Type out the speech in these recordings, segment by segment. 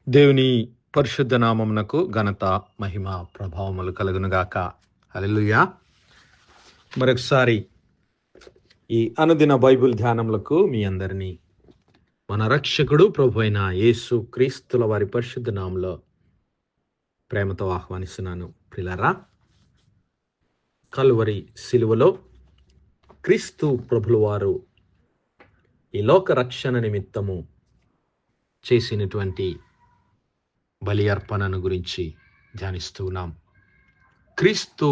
దేవుని పరిశుద్ధ నామమునకు ఘనత మహిమ ప్రభావములు కలుగునుగాక. హల్లెలూయా. మరొకసారి ఈ అనుదిన బైబిల్ ధ్యానములకు మీ అందరినీ మన రక్షకుడు ప్రభు అయిన యేసు క్రీస్తుల వారి పరిశుద్ధ నామములో ప్రేమతో ఆహ్వానిస్తున్నాను. ప్రియులారా, కల్వరి సిలువలో క్రీస్తు ప్రభుల వారు ఈ లోక రక్షణ నిమిత్తము చేసినటువంటి బలి అర్పణను గురించి ధ్యానిస్తూ ఉన్నాం. క్రీస్తు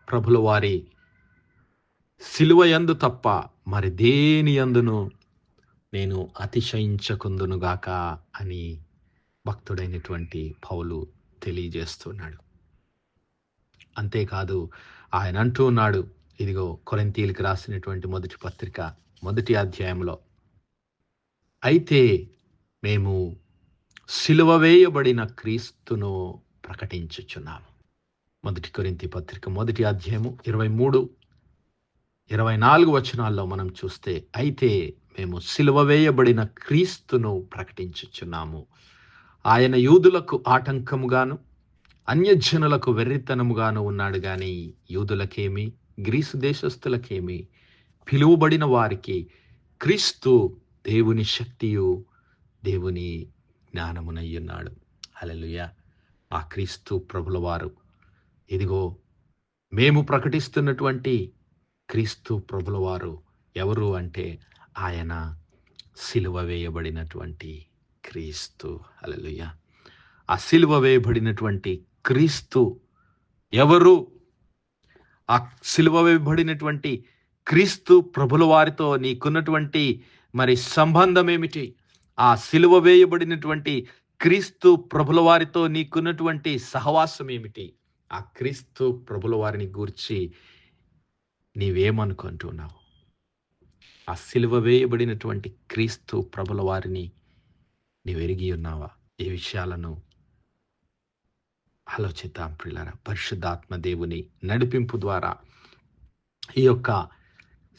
ప్రభుల వారి సిలువ యందు తప్ప మరి దేని యందును నేను అతిశయించకుందునుగాక అని భక్తుడైనటువంటి పౌలు తెలియజేస్తున్నాడు. అంతేకాదు, ఆయన అంటూ ఉన్నాడు, ఇదిగో కొరింథీయులకు రాసినటువంటి మొదటి పత్రిక 1వ అధ్యాయంలో, అయితే మేము సిలువ వేయబడిన క్రీస్తును ప్రకటించుచున్నాము. 1 కొరింథీ పత్రిక 1వ అధ్యాయము 23, 24 వచనాల్లో మనం చూస్తే, అయితే మేము సిలువ వేయబడిన క్రీస్తును ప్రకటించుచున్నాము. ఆయన యూదులకు ఆటంకముగాను అన్యజనులకు వెర్రితనముగాను ఉన్నాడు గాని యూదులకేమి గ్రీసు దేశస్థులకేమి పిలువబడిన వారికి క్రీస్తు దేవుని శక్తియు దేవుని జ్ఞానమునయ్యున్నాడు. హల్లెలూయా. ఆ క్రీస్తు ప్రభుల వారు, ఇదిగో మేము ప్రకటిస్తున్నటువంటి క్రీస్తు ప్రభుల వారు ఎవరు అంటే ఆయన సిలువ వేయబడినటువంటి క్రీస్తు. హల్లెలూయా. ఆ సిలువ వేయబడినటువంటి క్రీస్తు ఎవరు? ఆ సిలువ వేయబడినటువంటి క్రీస్తు ప్రభుల వారితో నీకున్నటువంటి మరి సంబంధం ఏమిటి? ఆ సిలువ వేయబడినటువంటి క్రీస్తు ప్రభుల వారితో నీకున్నటువంటి సహవాసం ఏమిటి? ఆ క్రీస్తు ప్రభుల వారిని గూర్చి నీవేమనుకుంటున్నావు? ఆ సిలువ వేయబడినటువంటి క్రీస్తు ప్రభుల వారిని నీవు ఎరిగి ఉన్నావా? ఈ విషయాలను ఆలోచిద్దాం ప్రియులారా. పరిశుద్ధాత్మ దేవుని నడిపింపు ద్వారా ఈ యొక్క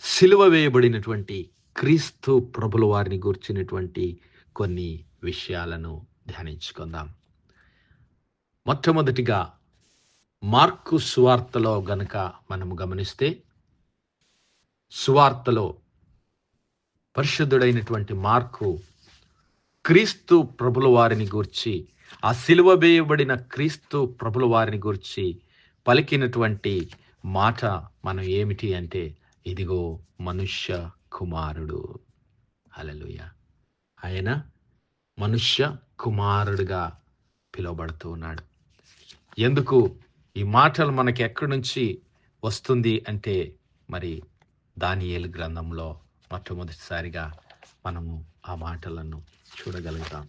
సిలువ వేయబడినటువంటి క్రీస్తు ప్రభుల వారిని గూర్చినటువంటి కొన్ని విషయాలను ధ్యానించుకుందాం. మొట్టమొదటిగా మార్కు సువార్తలో గనక మనము గమనిస్తే, సువార్తలో పరిశుద్ధుడైనటువంటి మార్కు క్రీస్తు ప్రభుల వారిని గూర్చి, ఆ సిలువ వేయబడిన క్రీస్తు ప్రభుల వారిని గూర్చి పలికినటువంటి మాట మనం ఏమిటి అంటే, ఇదిగో మనుష్య కుమారుడు. హల్లెలూయా. ఆయన మనుష్య కుమారుడుగా పిలువబడుతూ ఉన్నాడు. ఎందుకు ఈ మాటలు మనకి ఎక్కడి నుంచి వస్తుంది అంటే, మరి దానియేలు గ్రంథంలో మొట్టమొదటిసారిగా మనము ఆ మాటలను చూడగలుగుతాం.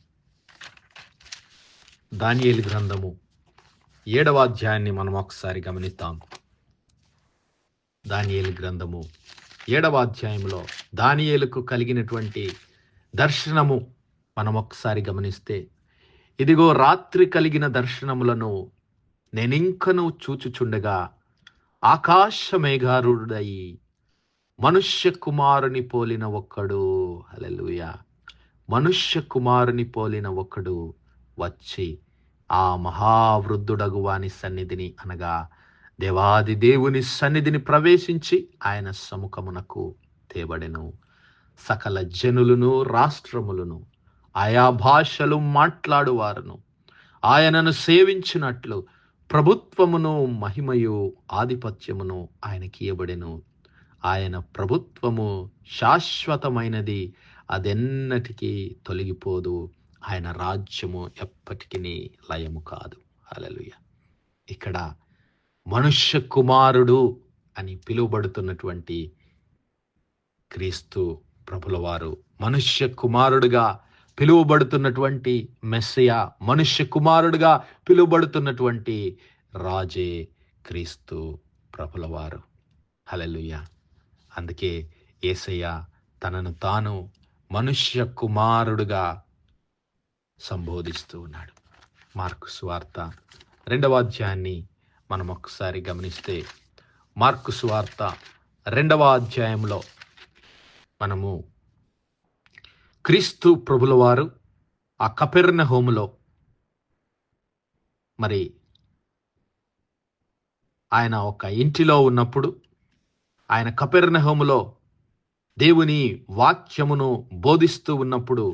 దానియేలు గ్రంథము 7వ అధ్యాయాన్ని మనం ఒకసారి గమనిద్దాం. దానియేలు గ్రంథము 7వ అధ్యాయంలో దానియేలుకు కలిగినటువంటి దర్శనము మనం ఒకసారి గమనిస్తే, ఇదిగో రాత్రి కలిగిన దర్శనములను నేనింకను చూచుచుండగా ఆకాశ మేఘారుడై మనుష్య కుమారుని పోలిన ఒక్కడు, హల్లెలూయా, మనుష్య కుమారుని పోలిన ఒక్కడు వచ్చి ఆ మహావృద్ధుడగు వాని సన్నిధిని, అనగా దేవాది దేవుని సన్నిధిని ప్రవేశించి ఆయన సముఖమునకు తేబడెను. సకల జనులను రాష్ట్రములను ఆయా భాషలు మాట్లాడువారును ఆయనను సేవించినట్లు ప్రభుత్వమును మహిమయు ఆధిపత్యమును ఆయనకి ఇయ్యబడెను. ఆయన ప్రభుత్వము శాశ్వతమైనది, అదెన్నటికీ తొలగిపోదు. ఆయన రాజ్యము ఎప్పటికీ లయము కాదు. హల్లెలూయా. ఇక్కడ మనుష్య కుమారుడు అని పిలువబడుతున్నటువంటి క్రీస్తు ప్రభుల వారు, మనుష్య కుమారుడుగా పిలువబడుతున్నటువంటి మెస్సయా, మనుష్య కుమారుడుగా పిలువబడుతున్నటువంటి రాజే క్రీస్తు ప్రభుల వారు. హల్లెలూయా. అందుకే యేసయ్య తనను తాను మనుష్య కుమారుడుగా సంబోధిస్తూ ఉన్నాడు. మార్కు సువార్త 2వ అధ్యాయాన్ని మనం ఒకసారి గమనిస్తే, మార్కు సువార్త 2వ అధ్యాయంలో మనము క్రీస్తు ప్రభుల వారు ఆ కపెర్నహూములో మరి ఆయన ఒక ఇంటిలో ఉన్నప్పుడు, ఆయన కపెర్నహూములో దేవుని వాక్యమును బోధిస్తూ ఉన్నప్పుడు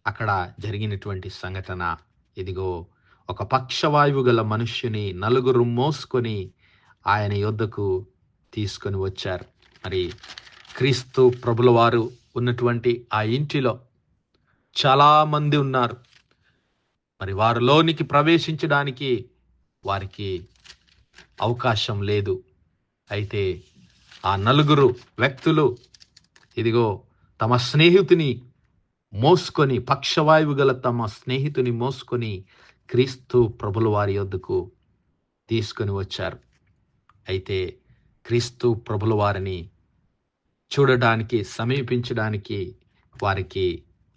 అక్కడ జరిగినటువంటి సంఘటన ఇదిగో, ఒక పక్షవాయువు గల మనుష్యుని నలుగురు మోసుకొని ఆయన యొద్దకు తీసుకొని వచ్చారు. మరి క్రీస్తు ప్రభుల వారు ఉన్నటువంటి ఆ ఇంటిలో చాలా మంది ఉన్నారు. మరి వారిలోనికి ప్రవేశించడానికి వారికి అవకాశం లేదు. అయితే ఆ నలుగురు వ్యక్తులు ఇదిగో తమ స్నేహితుని మోసుకొని, పక్షవాయువు గల తమ స్నేహితుని మోసుకొని క్రీస్తు ప్రభుల వారి యొద్దకు తీసుకొని వచ్చారు. అయితే క్రీస్తు ప్రభుల వారిని చూడడానికి, సమీపించడానికి వారికి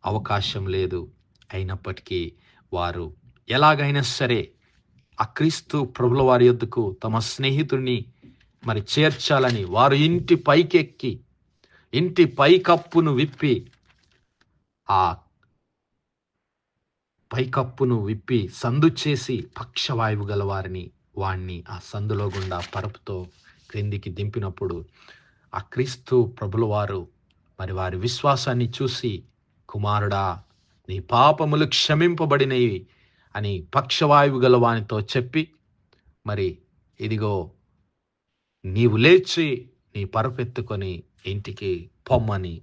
అవకాశం లేదు. అయినప్పటికీ వారు ఎలాగైనా సరే ఆ క్రీస్తు ప్రభుల వారి యొద్దకు తమ స్నేహితుడిని మరి చేర్చాలని వారు ఇంటి పైకెక్కి, ఇంటి పైకప్పును విప్పి, ఆ పైకప్పును విప్పి సందు చేసి పక్షవాయువు గల వాణ్ణి ఆ సందులో గుండా పరుపుతో క్రిందికి దింపినప్పుడు ఆ క్రీస్తు ప్రభుల వారు మరి వారి విశ్వాసాన్ని చూసి, కుమారుడా, నీ పాపములు క్షమింపబడినవి అని పక్షవాయువు గల వానితో చెప్పి, మరి ఇదిగో నీవు లేచి నీ పరుపెత్తుకొని ఇంటికి పొమ్మని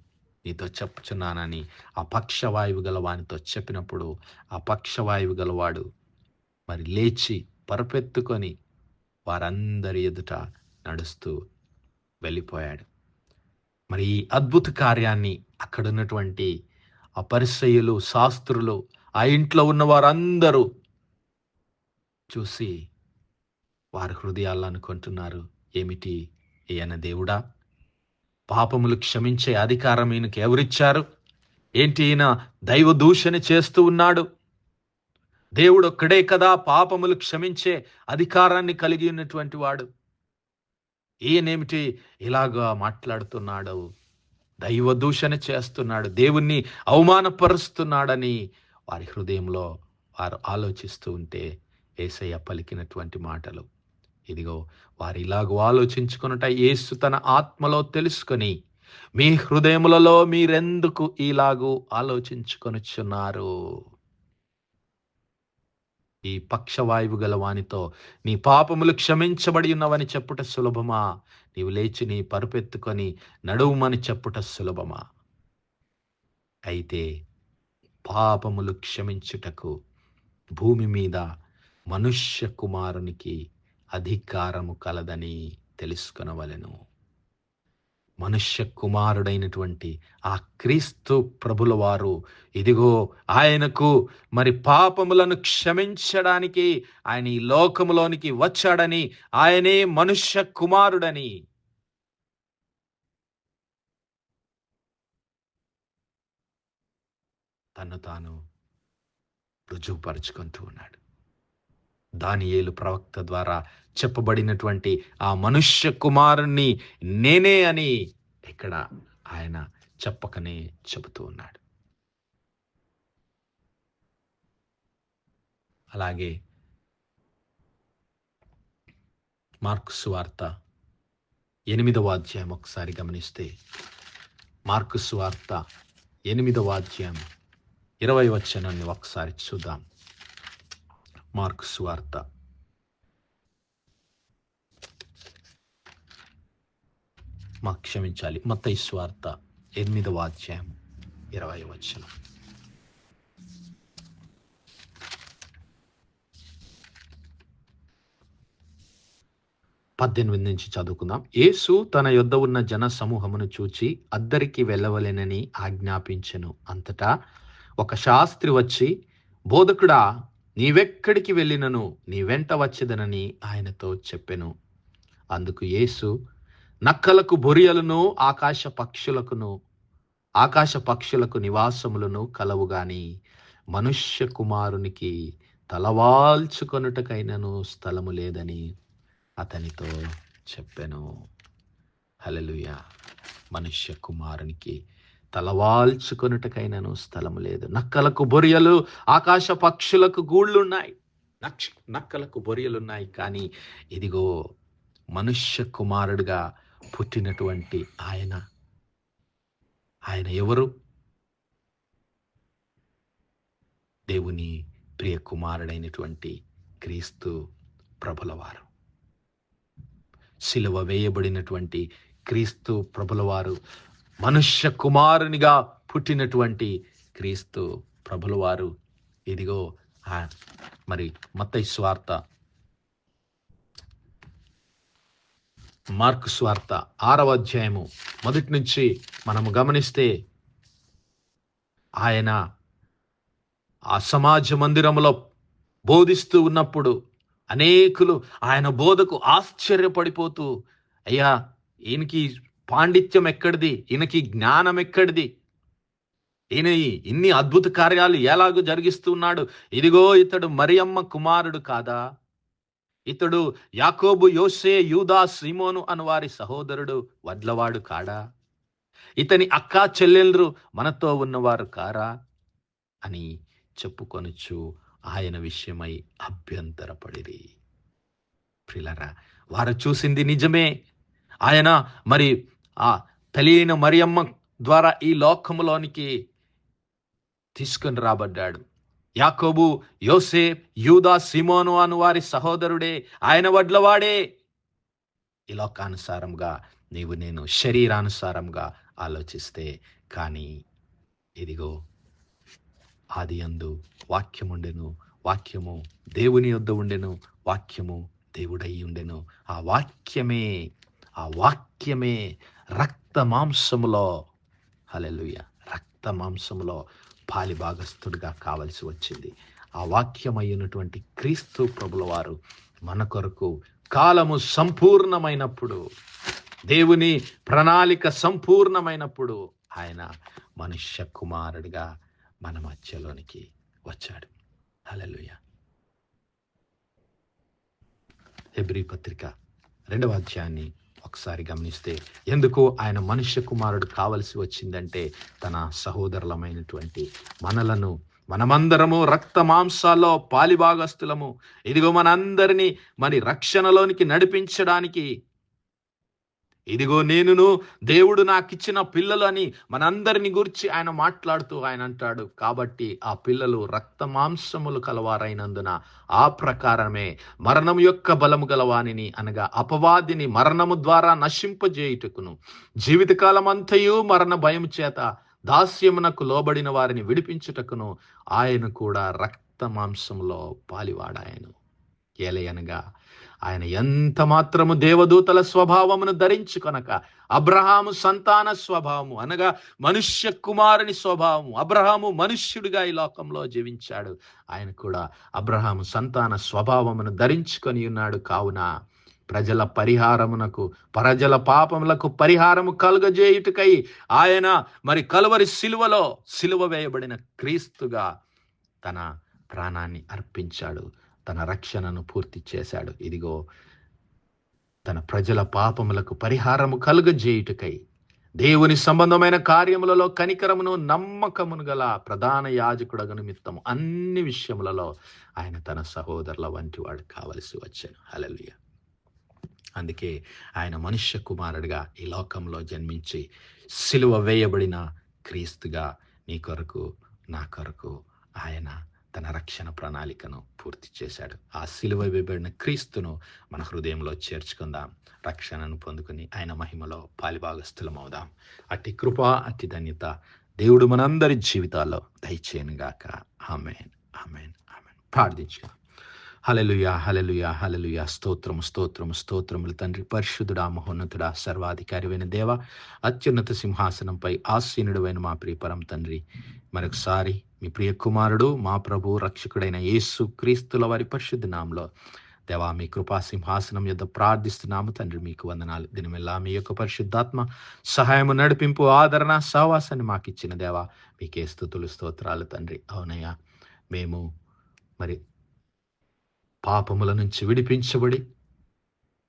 నీతో చెప్పుచున్నానని ఆ పక్షవాయువు గల వానితో చెప్పినప్పుడు ఆ పక్షవాయువు గలవాడు మరి లేచి పరుపెత్తుకొని వారందరి ఎదుట నడుస్తూ వెళ్ళిపోయాడు. మరి ఈ అద్భుత కార్యాన్ని అక్కడున్నటువంటి ఆ పరిసయ్యులు, శాస్త్రులు, ఆ ఇంట్లో ఉన్న వారందరూ చూసి వారి హృదయాల్లో అనుకుంటున్నారు, ఏమిటి ఈయన దేవుడా? పాపములు క్షమించే అధికారం ఈయనకి ఎవరిచ్చారు? ఏంటి ఈయన దైవ దూషణ చేస్తూ ఉన్నాడు? దేవుడు ఒక్కడే కదా పాపములు క్షమించే అధికారాన్ని కలిగి ఉన్నటువంటి వాడు. ఈయనేమిటి ఇలాగా మాట్లాడుతున్నాడు? దైవ దూషణ చేస్తున్నాడు, దేవుణ్ణి అవమానపరుస్తున్నాడని వారి హృదయంలో వారు ఆలోచిస్తూ ఉంటే యేసయ్య పలికినటువంటి మాటలు ఇదిగో, వారు ఇలాగూ ఆలోచించుకొనుట యేసు తన ఆత్మలో తెలుసుకొని, మీ హృదయములలో మీరెందుకు ఇలాగూ ఆలోచించుకొనుచున్నారు? ఈ పక్షవాయువు గల వానితో నీ పాపములు క్షమించబడి ఉన్నవని చెప్పుట సులభమా? నీవు లేచి నీ పరుపెత్తుకొని నడువుమని చెప్పుట సులభమా? అయితే పాపములు క్షమించుటకు భూమి మీద మనుష్య కుమారునికి అధికారము కలదని తెలుసుకొనవలెను. మనుష్య కుమారుడైనటువంటి ఆ క్రీస్తు ప్రభుల వారు ఇదిగో ఆయనకు మరి పాపములను క్షమించడానికి ఆయన ఈ లోకములోనికి వచ్చాడని, ఆయనే మనుష్య కుమారుడని తను తాను రుజువుపరుచుకుంటూ ఉన్నాడు. దానియేలు ప్రవక్త ద్వారా చెప్పబడినటువంటి ఆ మనుష్య కుమారుణ్ణి నేనే అని ఇక్కడ ఆయన చెప్పకనే చెబుతూ ఉన్నాడు. అలాగే మార్కు సువార్త 8వ అధ్యాయం ఒకసారి గమనిస్తే, మార్కు సువార్త 8వ అధ్యాయం 20వ వచనాన్ని ఒకసారి చూద్దాం. మార్కు సువార్త మత్తయి సువార్త 8వ అధ్యాయం 20వ వచనం. నుంచి చదువుకుందాం. యేసు తన యొద్ద ఉన్న జన సమూహమును చూచి అద్దరికి వెళ్ళవలెనని ఆజ్ఞాపించెను. అంతటా ఒక శాస్త్రి వచ్చి, బోధకుడా, నీవెక్కడికి వెళ్ళినను నీ వెంట వచ్చేదనని ఆయనతో చెప్పెను. అందుకు యేసు, నక్కలకు బొరియలను ఆకాశ పక్షులకు నివాసములను కలవు గాని మనుష్య కుమారునికి తలవాల్చుకొనుటకైనను స్థలము లేదని అతనితో చెప్పెను. హల్లెలూయా. మనుష్య కుమారునికి తలవాల్చుకొనుటకైనను స్థలము లేదు. నక్కలకు బొరియలు, ఆకాశ పక్షులకు గూళ్ళున్నాయి. నక్కలకు బొరియలున్నాయి, కానీ ఇదిగో మనుష్య కుమారుడిగా పుట్టినటువంటి ఆయన ఎవరు? దేవుని ప్రియ కుమారుడైనటువంటి క్రీస్తు ప్రభులవారు. సిలువ వేయబడినటువంటి క్రీస్తు ప్రభులవారు, మనుష్య కుమారునిగా పుట్టినటువంటి క్రీస్తు ప్రభులవారు. ఇదిగో మరి మత్తయి సువార్త, మార్కు సువార్త 6వ అధ్యాయము మొదటి నుంచి మనము గమనిస్తే, ఆయన ఆ సమాజ మందిరంలో బోధిస్తూ ఉన్నప్పుడు అనేకులు ఆయన బోధకు ఆశ్చర్యపడిపోతూ, అయ్యా ఈయనకి పాండిత్యం ఎక్కడిది, ఈయనకి జ్ఞానం ఎక్కడిది, ఈయన ఇన్ని అద్భుత కార్యాలు ఎలాగో జరిగిస్తున్నాడు, ఇదిగో ఇతడు మరియమ్మ కుమారుడు కాదా, ఇతడు యాకోబు, యోసే, యూదా, సీమోను అను వారి సహోదరుడు వడ్లవాడు కాడా, ఇతని అక్కా చెల్లెళ్ళు మనతో ఉన్నవారు కారా అని చెప్పుకొనుచు ఆయన విషయమై అభ్యంతరపడిరి. ప్రియులారా, వారు చూసింది నిజమే. ఆయన మరి ఆ తెలియని మరియమ్మ ద్వారా ఈ లోకములోనికి తీసుకొని రాబడ్డాడు. యాకోబు, యోసే, యూదా, సీమోను అను వారి సహోదరుడే, ఆయన వడ్లవాడే. ఈ లోకానుసారంగా నీవు నేను శరీరానుసారంగా ఆలోచిస్తే, కానీ ఇదిగో ఆదియందు వాక్యముండెను, వాక్యము దేవుని యొద్ద ఉండెను, వాక్యము దేవుడై ఉండెను. ఆ వాక్యమే రక్త మాంసములో, హల్లెలూయా, రక్త మాంసములో పాలిభాగస్థుడిగా కావలసి వచ్చింది. ఆ వాక్యమైనటువంటి క్రీస్తు ప్రభుల వారు మన కొరకు కాలము సంపూర్ణమైనప్పుడు, దేవుని ప్రణాళిక సంపూర్ణమైనప్పుడు ఆయన మనుష్య కుమారుడిగా మన మధ్యలోనికి వచ్చాడు. హల్లెలూయా. హెబ్రీ పత్రిక 2వ అధ్యాయాన్ని ఒకసారి గమనిస్తే, ఎందుకు ఆయన మనుష్య కుమారుడు కావలసి వచ్చిందంటే, తన సహోదరులమైనటువంటి మనమందరము రక్త మాంసాల్లో పాలిభాగస్తులము. ఇదిగో మనందరినీ మరి రక్షణలోనికి నడిపించడానికి, ఇదిగో నేనును దేవుడు నాకిచ్చిన పిల్లలు అని మనందరిని గురించి ఆయన మాట్లాడుతూ ఆయన అంటాడు, కాబట్టి ఆ పిల్లలు రక్త మాంసములు కలవారైనందున ఆ ప్రకారమే మరణం యొక్క బలము గలవానిని, అనగా అపవాదిని మరణము ద్వారా నశింపజేయుటకును, జీవితకాలం అంతయు మరణ భయం చేత దాస్యమునకు లోబడిన వారిని విడిపించుటకును ఆయన కూడా రక్త మాంసములో పాలివాడాయను. ఏలయనగా ఆయన ఎంత మాత్రము దేవదూతల స్వభావమును ధరించుకొనక, అబ్రహాము సంతాన స్వభావము అనగా మనుష్య కుమారుని స్వభావము, అబ్రహాము మనుష్యుడిగా ఈ లోకంలో జీవించాడు, ఆయన కూడా అబ్రహాము సంతాన స్వభావమును ధరించుకొని ఉన్నాడు. కావున ప్రజల పాపములకు పరిహారము కలుగజేయుటకై ఆయన మరి కలువరి సిలువ వేయబడిన క్రీస్తుగా తన ప్రాణాన్ని అర్పించాడు, తన రక్షణను పూర్తి చేశాడు. ఇదిగో తన ప్రజల పాపములకు పరిహారము కలుగజేయుటకై దేవుని సంబంధమైన కార్యములలో కనికరమును నమ్మకమును గల ప్రధాన యాజకుడగు నిమిత్తము అన్ని విషయములలో ఆయన తన సహోదరుల వంటి వాడు కావలసి వచ్చాను. హల్లెలూయా. అందుకే ఆయన మనుష్య కుమారుడిగా ఈ లోకంలో జన్మించి సిలువ వేయబడిన క్రీస్తుగా నీ కొరకు నా కొరకు ఆయన తన రక్షణ ప్రణాళికను పూర్తి చేశాడు. ఆ సిలువ వేయబడిన క్రీస్తును మన హృదయంలో చేర్చుకుందాం, రక్షణను పొందుకుని ఆయన మహిమలో పాలిభాగస్థులమవుదాం. అట్టి కృప, అట్టి ధన్యత దేవుడు మనందరి జీవితాల్లో దయచేయనుగాక. ఆమేన్, ఆమేన్, ఆమేన్. ప్రార్థించుగా. హల్లెలూయా, హల్లెలూయా, హల్లెలూయా. స్తోత్రములు తండ్రి, పరిశుద్ధుడా, మహోన్నతుడా, సర్వాధికారివైన దేవ, అత్యున్నత సింహాసనంపై ఆసీనుడైన మా ప్రియ పరం తండ్రి, మరొకసారి మీ ప్రియ కుమారుడు మా ప్రభు రక్షకుడైన యేసు క్రీస్తుల వారి పరిశుద్ధ నామములో దేవా మీ కృపా సింహాసనం యొద్ద ప్రార్థిస్తున్నాము తండ్రి. మీకు వందనాలు. దినమెల్లా మీ యొక్క పరిశుద్ధాత్మ సహాయము, నడిపింపు, ఆదరణ, సహవాసాన్ని మాకు ఇచ్చిన దేవా మీకే స్తుతులు, స్తోత్రాలు తండ్రి. అవునయ్యా, మేము మరి పాపముల నుంచి విడిపించబడి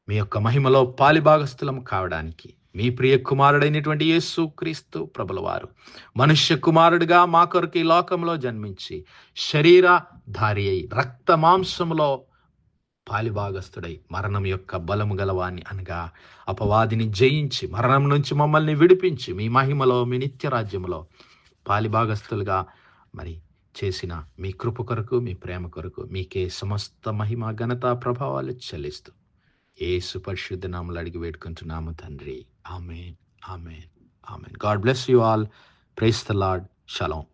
మీ యొక్క మహిమలో పాలిభాగస్థులం కావడానికి మీ ప్రియ కుమారుడైనటువంటి యేసు క్రీస్తు ప్రభుల వారు మనుష్య కుమారుడిగా మా కొరకు ఈ లోకంలో జన్మించి శరీరధారి అయి రక్త మాంసములో పాలిభాగస్థుడై మరణం యొక్క బలము గలవాన్ని అనగా అపవాదిని జయించి మరణం నుంచి మమ్మల్ని విడిపించి మీ మహిమలో మీ నిత్య రాజ్యములో పాలిభాగస్థులుగా మరి చేసిన మీ కృప కొరకు మీ ప్రేమ కొరకు మీకే సమస్త మహిమ ఘనత ప్రభావాలు చెల్లిస్తూ యేసు పరిశుద్ధ నామములో అడిగి వేడుకుంటున్నాము తండ్రి. Amen, amen, amen. God bless you all. Praise the Lord. Shalom.